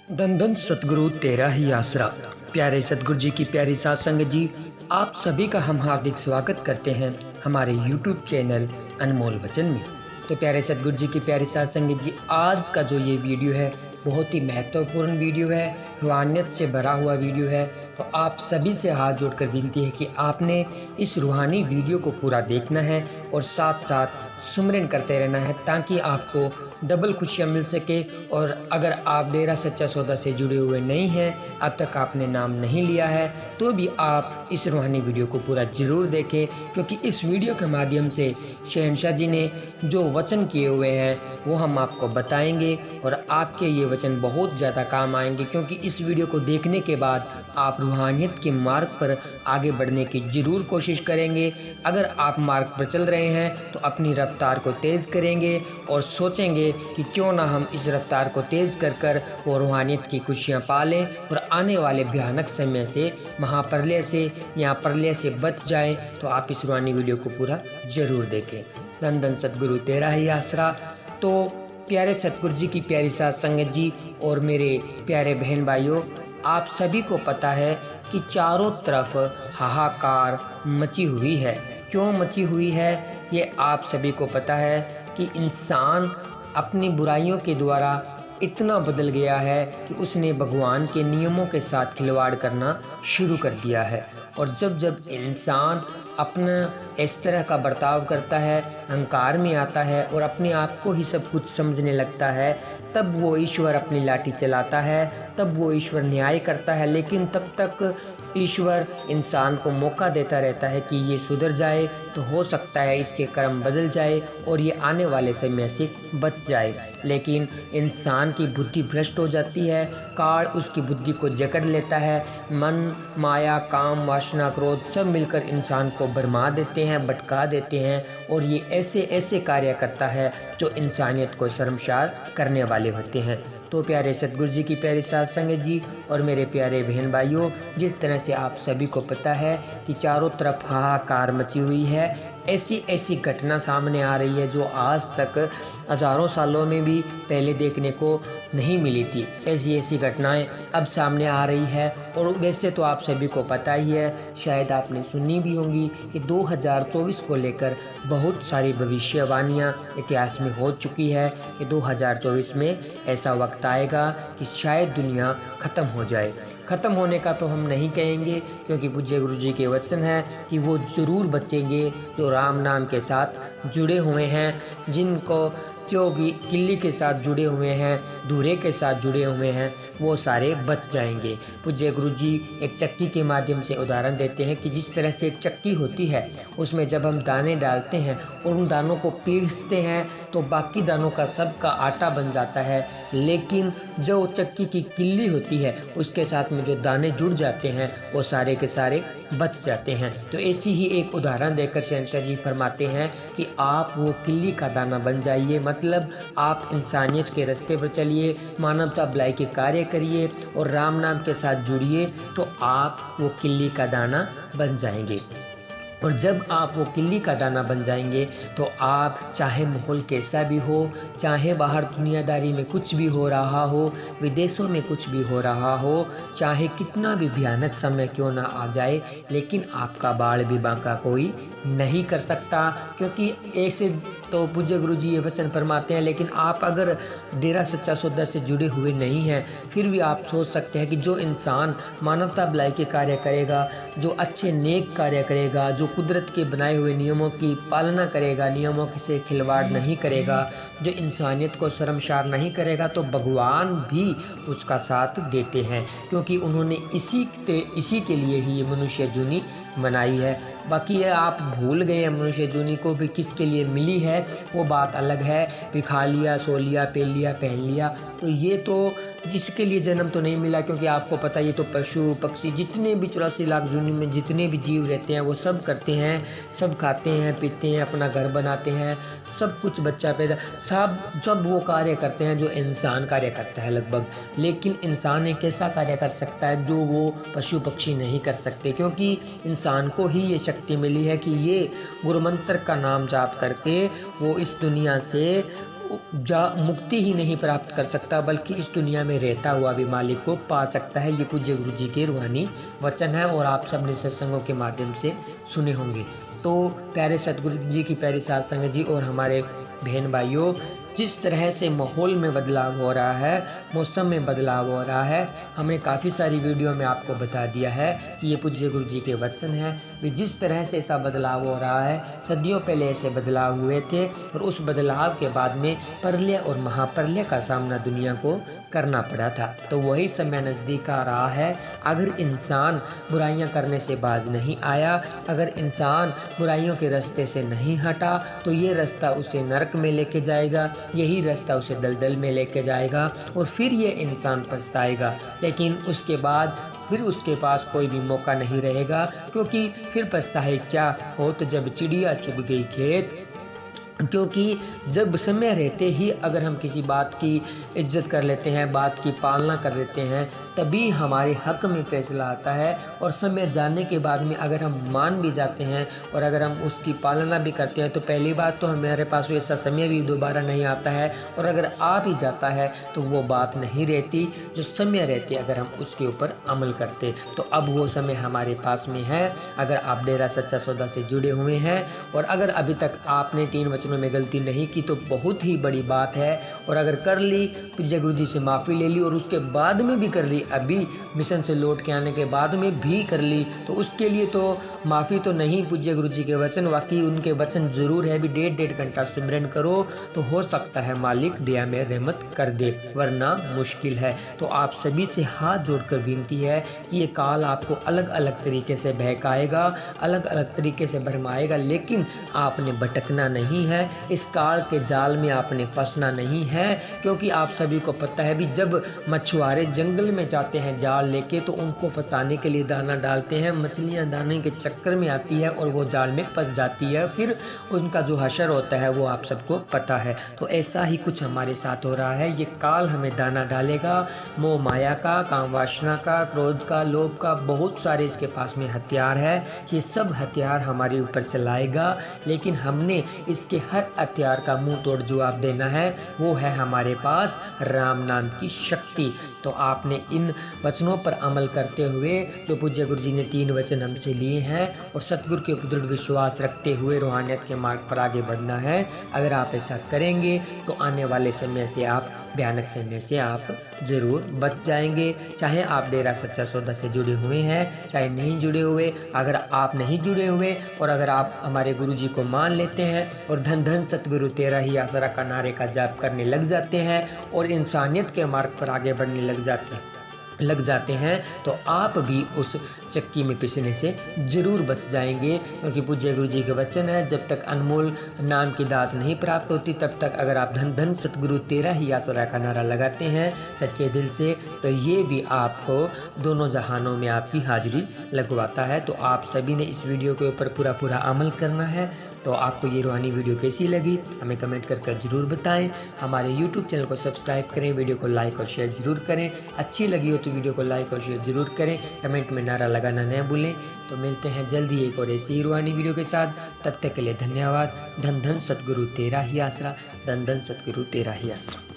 धन धन सतगुरु तेरा ही आसरा। प्यारे सतगुरु जी की प्यारी साध संगत जी, आप सभी का हम हार्दिक स्वागत करते हैं हमारे YouTube चैनल अनमोल वचन में। तो प्यारे सतगुरु जी की प्यारी साध संगत जी, आज का जो ये वीडियो है बहुत ही महत्वपूर्ण वीडियो है, रूहानियत से भरा हुआ वीडियो है। तो आप सभी से हाथ जोड़कर विनती है कि आपने इस रूहानी वीडियो को पूरा देखना है और साथ साथ सुमरन करते रहना है, ताकि आपको डबल खुशियाँ मिल सके। और अगर आप डेरा सच्चा सौदा से जुड़े हुए नहीं हैं, अब तक आपने नाम नहीं लिया है, तो भी आप इस रूहानी वीडियो को पूरा ज़रूर देखें, क्योंकि इस वीडियो के माध्यम से शहंशाह जी ने जो वचन किए हुए हैं वो हम आपको बताएंगे और आपके ये वचन बहुत ज़्यादा काम आएंगे। क्योंकि इस वीडियो को देखने के बाद आप रूहानियत के मार्ग पर आगे बढ़ने की ज़रूर कोशिश करेंगे। अगर आप मार्ग पर चल रहे हैं तो अपनी रफ्तार को तेज़ करेंगे और सोचेंगे कि क्यों ना हम इस रफ्तार को तेज़ कर वो रूहानियत की खुशियाँ पालें और आने वाले भयानक समय से, महाप्रलय से या प्रलय से बच जाएं। तो आप इस रूहानी वीडियो को पूरा ज़रूर देखें। धन धन सतगुरु तेरा ही आसरा। तो प्यारे सतगुरु जी की प्यारी साध संगत जी और मेरे प्यारे बहन भाइयों, आप सभी को पता है कि चारों तरफ हाहाकार मची हुई है। क्यों मची हुई है ये आप सभी को पता है कि इंसान अपनी बुराइयों के द्वारा इतना बदल गया है कि उसने भगवान के नियमों के साथ खिलवाड़ करना शुरू कर दिया है। और जब जब इंसान अपना इस तरह का बर्ताव करता है, अहंकार में आता है और अपने आप को ही सब कुछ समझने लगता है, तब वो ईश्वर अपनी लाठी चलाता है, तब वो ईश्वर न्याय करता है। लेकिन तब तक ईश्वर इंसान को मौका देता रहता है कि ये सुधर जाए, तो हो सकता है इसके कर्म बदल जाए और ये आने वाले समय से बच जाए। लेकिन इंसान की बुद्धि भ्रष्ट हो जाती है, काल उसकी बुद्धि को जकड़ लेता है। मन, माया, काम, वासना, क्रोध सब मिलकर इंसान को भरमा देते हैं, भटका देते हैं और ये ऐसे ऐसे कार्य करता है जो इंसानियत को शर्मसार करने वाले होते हैं। तो प्यारे सतगुरु जी की प्यारी साध संगत जी और मेरे प्यारे बहन भाइयों, जिस तरह से आप सभी को पता है कि चारों तरफ हाहाकार मची हुई है, ऐसी ऐसी घटना सामने आ रही है जो आज तक हज़ारों सालों में भी पहले देखने को नहीं मिली थी। ऐसी ऐसी घटनाएं अब सामने आ रही है। और वैसे तो आप सभी को पता ही है, शायद आपने सुनी भी होंगी कि 2024 को लेकर बहुत सारी भविष्यवाणियां इतिहास में हो चुकी है कि 2024 में ऐसा वक्त आएगा कि शायद दुनिया ख़त्म हो जाए। ख़त्म होने का तो हम नहीं कहेंगे, क्योंकि पूज्य गुरु जी के वचन है कि वो ज़रूर बचेंगे जो राम नाम के साथ जुड़े हुए हैं, जिनको जो भी किल्ली के साथ जुड़े हुए हैं, धूरे के साथ जुड़े हुए हैं, वो सारे बच जाएंगे। पूज्य गुरु जी एक चक्की के माध्यम से उदाहरण देते हैं कि जिस तरह से एक चक्की होती है, उसमें जब हम दाने डालते हैं और उन दानों को पीसते हैं तो बाकी दानों का सबका आटा बन जाता है, लेकिन जो चक्की की किल्ली होती है उसके साथ में जो दाने जुड़ जाते हैं वो सारे के सारे बच जाते हैं। तो ऐसी ही एक उदाहरण देकर शहंशाह जी फरमाते हैं कि आप वो किल्ली का दाना बन जाइए, मतलब आप इंसानियत के रास्ते पर चलिए, मानवता भलाई के कार्य करिए और राम नाम के साथ जुड़िए, तो आप वो किल्ली का दाना बन जाएंगे। और जब आप वो किल्ली का दाना बन जाएंगे तो आप चाहे माहौल कैसा भी हो, चाहे बाहर दुनियादारी में कुछ भी हो रहा हो, विदेशों में कुछ भी हो रहा हो, चाहे कितना भी भयानक समय क्यों ना आ जाए, लेकिन आपका बाल भी बांका कोई नहीं कर सकता। क्योंकि ऐसे तो पूज्य गुरु जी ये वचन फरमाते हैं, लेकिन आप अगर डेरा सच्चा सौदा से जुड़े हुए नहीं हैं, फिर भी आप सोच सकते हैं कि जो इंसान मानवता भलाई के कार्य करेगा, जो अच्छे नेक कार्य करेगा, जो कुदरत के बनाए हुए नियमों की पालना करेगा, नियमों से खिलवाड़ नहीं करेगा, जो इंसानियत को शर्मसार नहीं करेगा, तो भगवान भी उसका साथ देते हैं, क्योंकि उन्होंने इसी के लिए ही ये मनुष्य जूनी बनाई है। बाकी ये आप भूल गए हैं मनुष्य जूनी को भी किसके लिए मिली है, वो बात अलग है। भी खा लिया, सो लिया, पी लिया, पहन लिया, तो ये तो इसके लिए जन्म तो नहीं मिला, क्योंकि आपको पता है ये तो पशु पक्षी जितने भी 84 लाख जूनी में जितने भी जीव रहते हैं वो सब करते हैं, सब खाते हैं, पीते हैं, अपना घर बनाते हैं, सब कुछ बच्चा पैदा, सब वो कार्य करते हैं जो इंसान कार्य करता है लगभग। लेकिन इंसान एक ऐसा कार्य कर सकता है जो वो पशु पक्षी नहीं कर सकते, क्योंकि इंसान को ही ये शक्ति मिली है कि ये गुरु मंत्र का नाम जाप करके वो इस दुनिया से मुक्ति ही नहीं प्राप्त कर सकता बल्कि इस दुनिया में रहता हुआ भी मालिक को पा सकता है। ये पूज्य गुरु जी के रूहानी वचन है और आप सबने सत्संगों के माध्यम से सुने होंगे। तो प्यारे सतगुरु जी की प्यारी साध संगत जी और हमारे बहन भाइयों, जिस तरह से माहौल में बदलाव हो रहा है, मौसम में बदलाव हो रहा है, हमने काफ़ी सारी वीडियो में आपको बता दिया है कि ये पूज्य गुरु जी के वचन हैं। भी जिस तरह से ऐसा बदलाव हो रहा है, सदियों पहले ऐसे बदलाव हुए थे और उस बदलाव के बाद में प्रलय और महाप्रलय का सामना दुनिया को करना पड़ा था। तो वही समय नज़दीक आ रहा है। अगर इंसान बुराइयां करने से बाज नहीं आया, अगर इंसान बुराइयों के रास्ते से नहीं हटा, तो ये रास्ता उसे नरक में लेके जाएगा, यही रास्ता उसे दलदल में लेके जाएगा और फिर ये इंसान पछताएगा। लेकिन उसके बाद फिर उसके पास कोई भी मौका नहीं रहेगा, क्योंकि फिर पछताए क्या हो तो जब चिड़िया चुग गई खेत। क्योंकि जब समय रहते ही अगर हम किसी बात की इज्जत कर लेते हैं, बात की पालना कर लेते हैं, तभी हमारे हक में फैसला आता है। और समय जाने के बाद में अगर हम मान भी जाते हैं और अगर हम उसकी पालना भी करते हैं, तो पहली बात तो हमारे पास वैसा समय भी दोबारा नहीं आता है, और अगर आ भी जाता है तो वो बात नहीं रहती जो समय रहती अगर हम उसके ऊपर अमल करते। तो अब वो समय हमारे पास में है। अगर आप डेरा सच्चा सौदा से जुड़े हुए हैं और अगर अभी तक आपने 3 वचनों में गलती नहीं की तो बहुत ही बड़ी बात है। और अगर कर ली, पूज्य गुरु जी से माफ़ी ले ली और उसके बाद में भी कर ली, अभी मिशन से लौट के आने के बाद में भी कर ली, तो उसके लिए तो माफ़ी तो नहीं, पूज्य गुरु जी के वचन वाकई उनके वचन ज़रूर है। भी 1.5 घंटा सिमरन करो तो हो सकता है मालिक दया में रहमत कर दे, वरना मुश्किल है। तो आप सभी से हाथ जोड़कर विनती है कि ये काल आपको अलग अलग तरीके से बहकाएगा, अलग अलग तरीके से भरमाएगा, लेकिन आपने भटकना नहीं है, इस काल के जाल में आपने फंसना नहीं है। क्योंकि आप सभी को पता है भी जब मछुआरे जंगल में जाते हैं जाल लेके, तो उनको फंसाने के लिए दाना डालते हैं, मछलियां दाने के चक्कर में आती है और वो जाल में फंस जाती है, फिर उनका जो हशर होता है वो आप सबको पता है। तो ऐसा ही कुछ हमारे साथ हो रहा है। ये काल हमें दाना डालेगा, मोह माया का, काम वासना का, क्रोध का, लोभ का, बहुत सारे इसके पास में हथियार है। ये सब हथियार हमारे ऊपर चलाएगा, लेकिन हमने इसके हर हथियार का मुंह तोड़ जवाब देना है। वो है हमारे पास राम नाम की शक्ति। तो आपने इन वचनों पर अमल करते हुए जो पूज्य गुरु जी ने 3 वचन हमसे लिए हैं और सतगुरु के ऊपर दृढ़ विश्वास रखते हुए रूहानियत के मार्ग पर आगे बढ़ना है। अगर आप ऐसा करेंगे तो आने वाले समय से आप, भयानक समय से आप ज़रूर बच जाएंगे। चाहे आप डेरा सच्चा सौदा से जुड़े हुए हैं, चाहे नहीं जुड़े हुए। अगर आप नहीं जुड़े हुए और अगर आप हमारे गुरु जी को मान लेते हैं और धन धन सतगुरु तेरा ही आसरा का नारे का जाप करने लग जाते हैं और इंसानियत के मार्ग पर आगे बढ़ने लग जाते हैं, तो आप भी उस चक्की में पिसने से ज़रूर बच जाएंगे। क्योंकि पूज्य गुरु जी के वचन है, जब तक अनमोल नाम की दात नहीं प्राप्त होती तब तक अगर आप धन धन सतगुरु तेरा ही आसरा का नारा लगाते हैं सच्चे दिल से, तो ये भी आपको दोनों जहानों में आपकी हाजिरी लगवाता है। तो आप सभी ने इस वीडियो के ऊपर पूरा अमल करना है। तो आपको ये रूहानी वीडियो कैसी लगी हमें कमेंट करके ज़रूर बताएं। हमारे YouTube चैनल को सब्सक्राइब करें, वीडियो को लाइक और शेयर ज़रूर करें। अच्छी लगी हो तो वीडियो को लाइक और शेयर ज़रूर करें, कमेंट में नारा लगाना न भूलें। तो मिलते हैं जल्दी एक और ऐसी ही रूहानी वीडियो के साथ। तब तक के लिए धन्यवाद। धन धन सतगुरु तेरा ही आसरा, धन धन सतगुरु तेरा ही आसरा।